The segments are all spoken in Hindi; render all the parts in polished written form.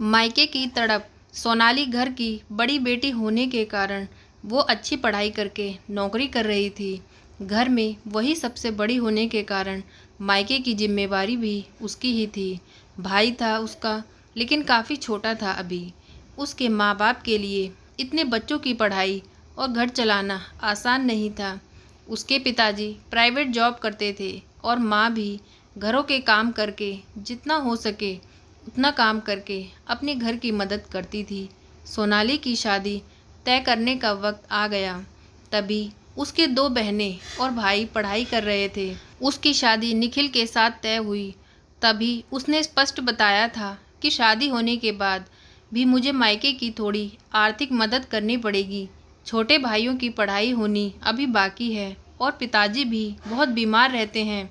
मायके की तड़प। सोनाली घर की बड़ी बेटी होने के कारण वो अच्छी पढ़ाई करके नौकरी कर रही थी। घर में वही सबसे बड़ी होने के कारण मायके की जिम्मेवारी भी उसकी ही थी। भाई था उसका, लेकिन काफ़ी छोटा था अभी। उसके माँ बाप के लिए इतने बच्चों की पढ़ाई और घर चलाना आसान नहीं था। उसके पिताजी प्राइवेट जॉब करते थे और माँ भी घरों के काम करके जितना हो सके उतना काम करके अपने घर की मदद करती थी। सोनाली की शादी तय करने का वक्त आ गया। तभी उसके दो बहनें और भाई पढ़ाई कर रहे थे। उसकी शादी निखिल के साथ तय हुई। तभी उसने स्पष्ट बताया था कि शादी होने के बाद भी मुझे मायके की थोड़ी आर्थिक मदद करनी पड़ेगी। छोटे भाइयों की पढ़ाई होनी अभी बाकी है और पिताजी भी बहुत बीमार रहते हैं।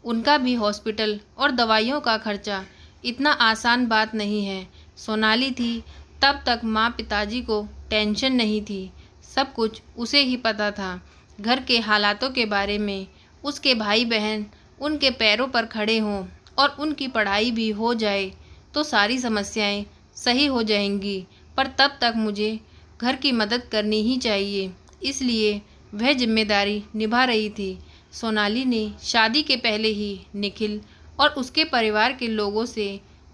उनका भी हॉस्पिटल और दवाइयों का खर्चा इतना आसान बात नहीं है। सोनाली थी तब तक माँ पिताजी को टेंशन नहीं थी। सब कुछ उसे ही पता था। घर के हालातों के बारे में उसके भाई बहन उनके पैरों पर खड़े हों और उनकी पढ़ाई भी हो जाए तो सारी समस्याएं सही हो जाएंगी। पर तब तक मुझे घर की मदद करनी ही चाहिए, इसलिए वह जिम्मेदारी निभा रही थी। सोनाली ने शादी के पहले ही निखिल और उसके परिवार के लोगों से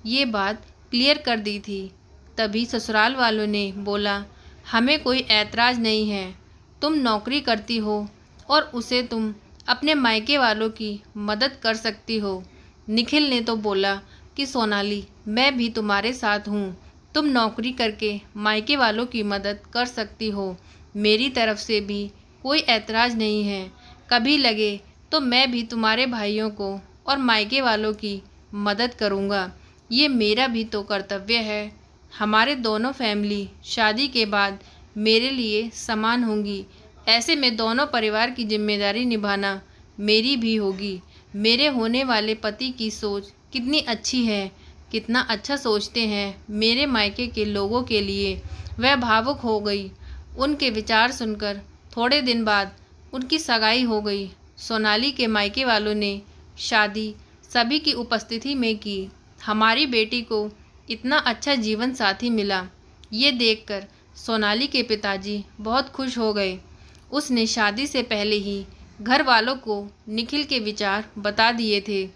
ये बात क्लियर कर दी थी। तभी ससुराल वालों ने बोला, हमें कोई ऐतराज़ नहीं है, तुम नौकरी करती हो और उसे तुम अपने मायके वालों की मदद कर सकती हो। निखिल ने तो बोला कि सोनाली, मैं भी तुम्हारे साथ हूँ, तुम नौकरी करके मायके वालों की मदद कर सकती हो। मेरी तरफ से भी कोई ऐतराज़ नहीं है। कभी लगे तो मैं भी तुम्हारे भाइयों को और मायके वालों की मदद करूँगा। ये मेरा भी तो कर्तव्य है। हमारे दोनों फैमिली शादी के बाद मेरे लिए समान होंगी। ऐसे में दोनों परिवार की जिम्मेदारी निभाना मेरी भी होगी। मेरे होने वाले पति की सोच कितनी अच्छी है, कितना अच्छा सोचते हैं मेरे मायके के लोगों के लिए। वह भावुक हो गई। उनके विचार सुनकर थोड़े दिन बाद उनकी सगाई हो गई। सोनाली के मायके वालों ने शादी सभी की उपस्थिति में की। हमारी बेटी को इतना अच्छा जीवन साथी मिला, ये देखकर सोनाली के पिताजी बहुत खुश हो गए। उसने शादी से पहले ही घर वालों को निखिल के विचार बता दिए थे।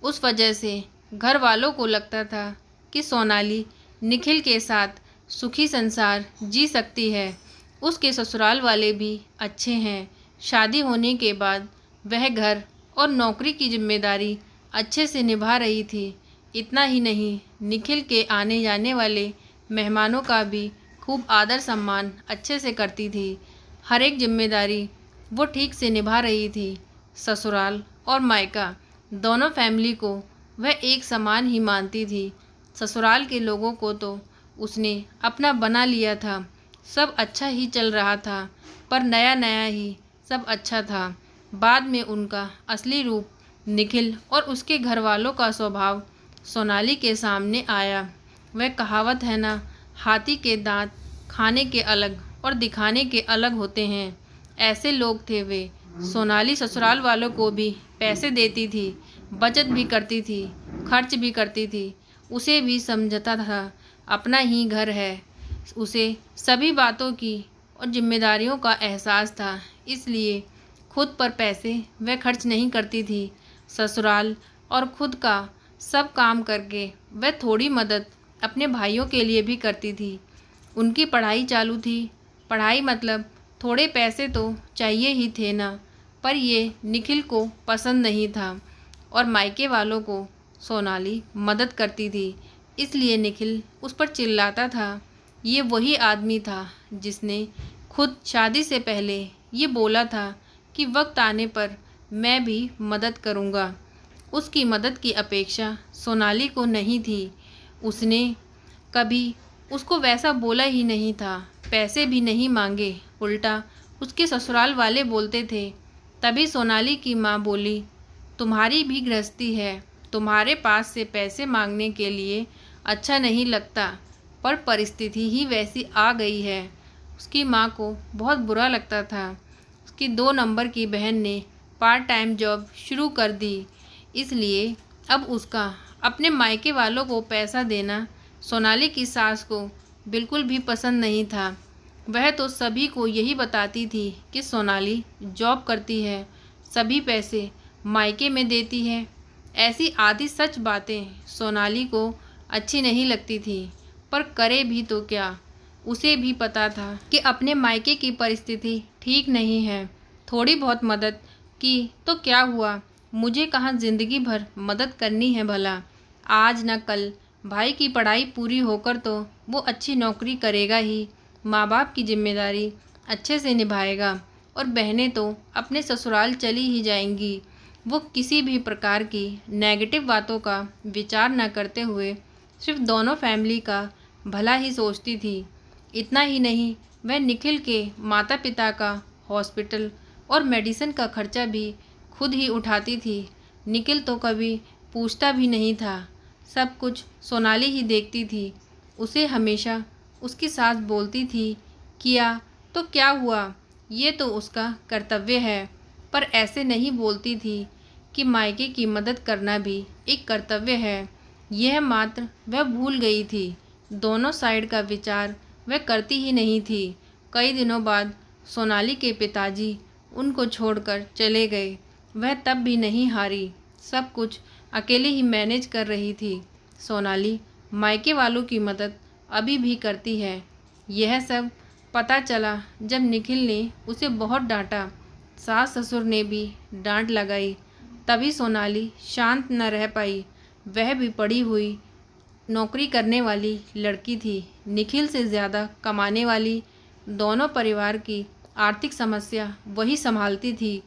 उस वजह से घर वालों को लगता था कि सोनाली निखिल के साथ सुखी संसार जी सकती है। उसके ससुराल वाले भी अच्छे हैं। शादी होने के बाद वह घर और नौकरी की जिम्मेदारी अच्छे से निभा रही थी। इतना ही नहीं, निखिल के आने जाने वाले मेहमानों का भी खूब आदर सम्मान अच्छे से करती थी। हर एक जिम्मेदारी वो ठीक से निभा रही थी। ससुराल और मायका दोनों फैमिली को वह एक समान ही मानती थी। ससुराल के लोगों को तो उसने अपना बना लिया था। सब अच्छा ही चल रहा था, पर नया नया ही सब अच्छा था। बाद में उनका असली रूप निखिल और उसके घर वालों का स्वभाव सोनाली के सामने आया। वह कहावत है ना, हाथी के दांत खाने के अलग और दिखाने के अलग होते हैं। ऐसे लोग थे वे। सोनाली ससुराल वालों को भी पैसे देती थी, बचत भी करती थी, खर्च भी करती थी। उसे भी समझता था अपना ही घर है। उसे सभी बातों की और जिम्मेदारियों का एहसास था, इसलिए खुद पर पैसे वह खर्च नहीं करती थी। ससुराल और खुद का सब काम करके वह थोड़ी मदद अपने भाइयों के लिए भी करती थी। उनकी पढ़ाई चालू थी। पढ़ाई मतलब थोड़े पैसे तो चाहिए ही थे ना, पर ये निखिल को पसंद नहीं था और मायके वालों को सोनाली मदद करती थी, इसलिए निखिल उस पर चिल्लाता था। ये वही आदमी था जिसने खुद शादी से पहले ये बोला था कि वक्त आने पर मैं भी मदद करूँगा। उसकी मदद की अपेक्षा सोनाली को नहीं थी। उसने कभी उसको वैसा बोला ही नहीं था, पैसे भी नहीं मांगे। उल्टा उसके ससुराल वाले बोलते थे। तभी सोनाली की माँ बोली, तुम्हारी भी गृहस्थी है, तुम्हारे पास से पैसे मांगने के लिए अच्छा नहीं लगता, पर परिस्थिति ही वैसी आ गई है। उसकी माँ को बहुत बुरा लगता था। उसकी 2 नंबर की बहन ने पार्ट टाइम जॉब शुरू कर दी, इसलिए अब उसका अपने मायके वालों को पैसा देना सोनाली की सास को बिल्कुल भी पसंद नहीं था। वह तो सभी को यही बताती थी कि सोनाली जॉब करती है, सभी पैसे मायके में देती है। ऐसी आधी सच बातें सोनाली को अच्छी नहीं लगती थी, पर करे भी तो क्या। उसे भी पता था कि अपने मायके की परिस्थिति ठीक नहीं है। थोड़ी बहुत मदद की तो क्या हुआ, मुझे कहाँ ज़िंदगी भर मदद करनी है भला। आज न कल भाई की पढ़ाई पूरी होकर तो वो अच्छी नौकरी करेगा ही, माँ बाप की जिम्मेदारी अच्छे से निभाएगा और बहनें तो अपने ससुराल चली ही जाएंगी। वो किसी भी प्रकार की नेगेटिव बातों का विचार न करते हुए सिर्फ दोनों फैमिली का भला ही सोचती थी। इतना ही नहीं, वह निखिल के माता पिता का हॉस्पिटल और मेडिसिन का खर्चा भी खुद ही उठाती थी। निखिल तो कभी पूछता भी नहीं था, सब कुछ सोनाली ही देखती थी। उसे हमेशा उसकी सास बोलती थी, किया तो क्या हुआ, ये तो उसका कर्तव्य है। पर ऐसे नहीं बोलती थी कि मायके की मदद करना भी एक कर्तव्य है। यह मात्र वह भूल गई थी। दोनों साइड का विचार वह करती ही नहीं थी। कई दिनों बाद सोनाली के पिताजी उनको छोड़कर चले गए। वह तब भी नहीं हारी, सब कुछ अकेले ही मैनेज कर रही थी। सोनाली मायके वालों की मदद अभी भी करती है। यह सब पता चला जब निखिल ने उसे बहुत डांटा। सास ससुर ने भी डांट लगाई, तभी सोनाली शांत न रह पाई। वह भी पढ़ी हुई नौकरी करने वाली लड़की थी, निखिल से ज़्यादा कमाने वाली। दोनों परिवार की आर्थिक समस्या वही संभालती थी।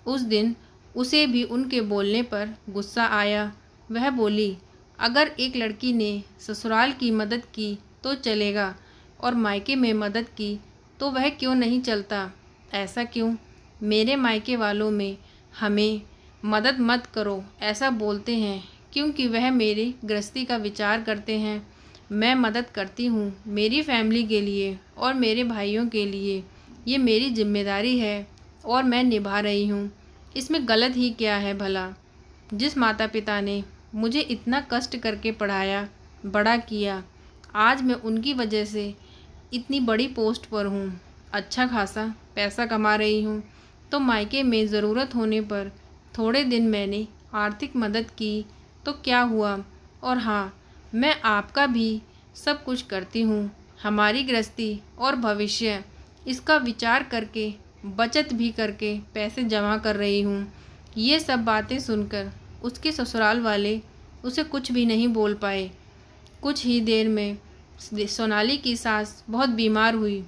उस दिन उसे भी उनके बोलने पर गुस्सा आया। वह बोली, अगर एक लड़की ने ससुराल की मदद की तो चलेगा और मायके में मदद की तो वह क्यों नहीं चलता? ऐसा क्यों? मेरे मायके वालों में हमें मदद मत करो ऐसा बोलते हैं, क्योंकि वह मेरी गृहस्थी का विचार करते हैं। मैं मदद करती हूँ मेरी फैमिली के लिए और मेरे भाइयों के लिए। ये मेरी जिम्मेदारी है और मैं निभा रही हूँ। इसमें गलत ही क्या है भला? जिस माता पिता ने मुझे इतना कष्ट करके पढ़ाया, बड़ा किया, आज मैं उनकी वजह से इतनी बड़ी पोस्ट पर हूँ, अच्छा खासा पैसा कमा रही हूँ, तो मायके में ज़रूरत होने पर थोड़े दिन मैंने आर्थिक मदद की तो क्या हुआ। और हाँ, मैं आपका भी सब कुछ करती हूँ, हमारी गृहस्थी और भविष्य इसका विचार करके बचत भी करके पैसे जमा कर रही हूँ। ये सब बातें सुनकर उसके ससुराल वाले उसे कुछ भी नहीं बोल पाए। कुछ ही देर में सोनाली की सास बहुत बीमार हुई।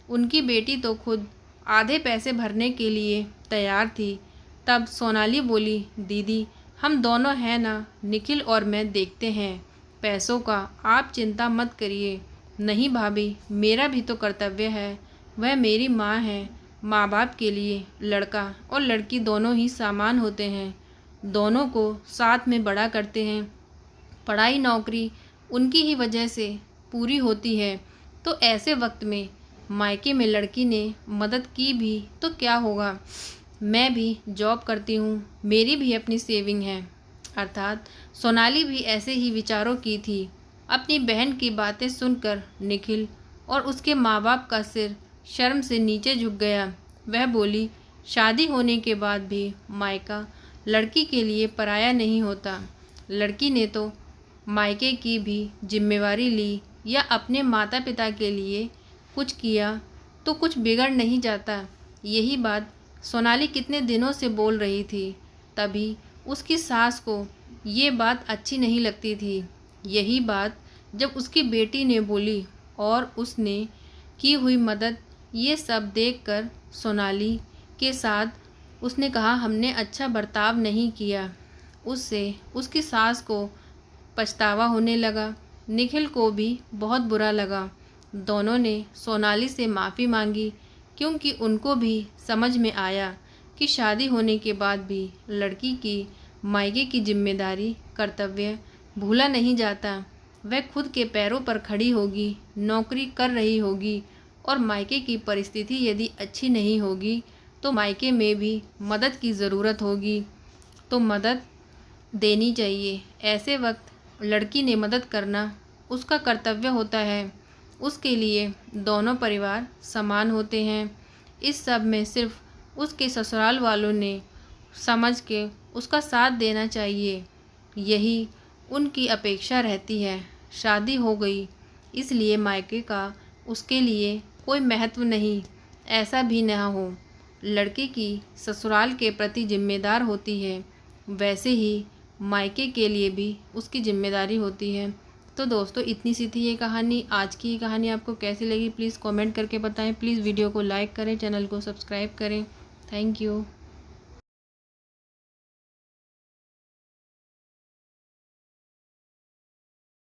उनकी बेटी तो खुद आधे पैसे भरने के लिए तैयार थी। तब सोनाली बोली, दीदी हम दोनों हैं ना, निखिल और मैं देखते हैं, पैसों का आप चिंता मत करिए। नहीं भाभी, मेरा भी तो कर्तव्य है, वह मेरी माँ है। माँ बाप के लिए लड़का और लड़की दोनों ही सामान होते हैं, दोनों को साथ में बड़ा करते हैं। पढ़ाई नौकरी उनकी ही वजह से पूरी होती है, तो ऐसे वक्त में मायके में लड़की ने मदद की भी तो क्या होगा। मैं भी जॉब करती हूँ, मेरी भी अपनी सेविंग है। अर्थात सोनाली भी ऐसे ही विचारों की थी। अपनी बहन की बातें सुनकर निखिल और उसके माँ बाप का सिर शर्म से नीचे झुक गया। वह बोली, शादी होने के बाद भी मायका लड़की के लिए पराया नहीं होता। लड़की ने तो मायके की भी जिम्मेवारी ली या अपने माता पिता के लिए कुछ किया तो कुछ बिगड़ नहीं जाता। यही बात सोनाली कितने दिनों से बोल रही थी, तभी उसकी सास को ये बात अच्छी नहीं लगती थी। यही बात जब उसकी बेटी ने बोली और उसने की हुई मदद, ये सब देखकर सोनाली के साथ उसने कहा, हमने अच्छा बर्ताव नहीं किया। उससे उसकी सास को पछतावा होने लगा। निखिल को भी बहुत बुरा लगा। दोनों ने सोनाली से माफ़ी मांगी, क्योंकि उनको भी समझ में आया कि शादी होने के बाद भी लड़की की मायके की जिम्मेदारी कर्तव्य भूला नहीं जाता। वह खुद के पैरों पर खड़ी होगी, नौकरी कर रही होगी और मायके की परिस्थिति यदि अच्छी नहीं होगी तो मायके में भी मदद की ज़रूरत होगी, तो मदद देनी चाहिए। ऐसे वक्त लड़की ने मदद करना उसका कर्तव्य होता है। उसके लिए दोनों परिवार समान होते हैं। इस सब में सिर्फ उसके ससुराल वालों ने समझ के उसका साथ देना चाहिए, यही उनकी अपेक्षा रहती है। शादी हो गई इसलिए मायके का उसके लिए कोई महत्व नहीं, ऐसा भी ना हो। लड़की की ससुराल के प्रति जिम्मेदार होती है, वैसे ही मायके के लिए भी उसकी जिम्मेदारी होती है। तो दोस्तों इतनी सी थी ये कहानी। आज की ये कहानी आपको कैसी लगी प्लीज़ कमेंट करके बताएं। प्लीज़ वीडियो को लाइक करें, चैनल को सब्सक्राइब करें। Thank you.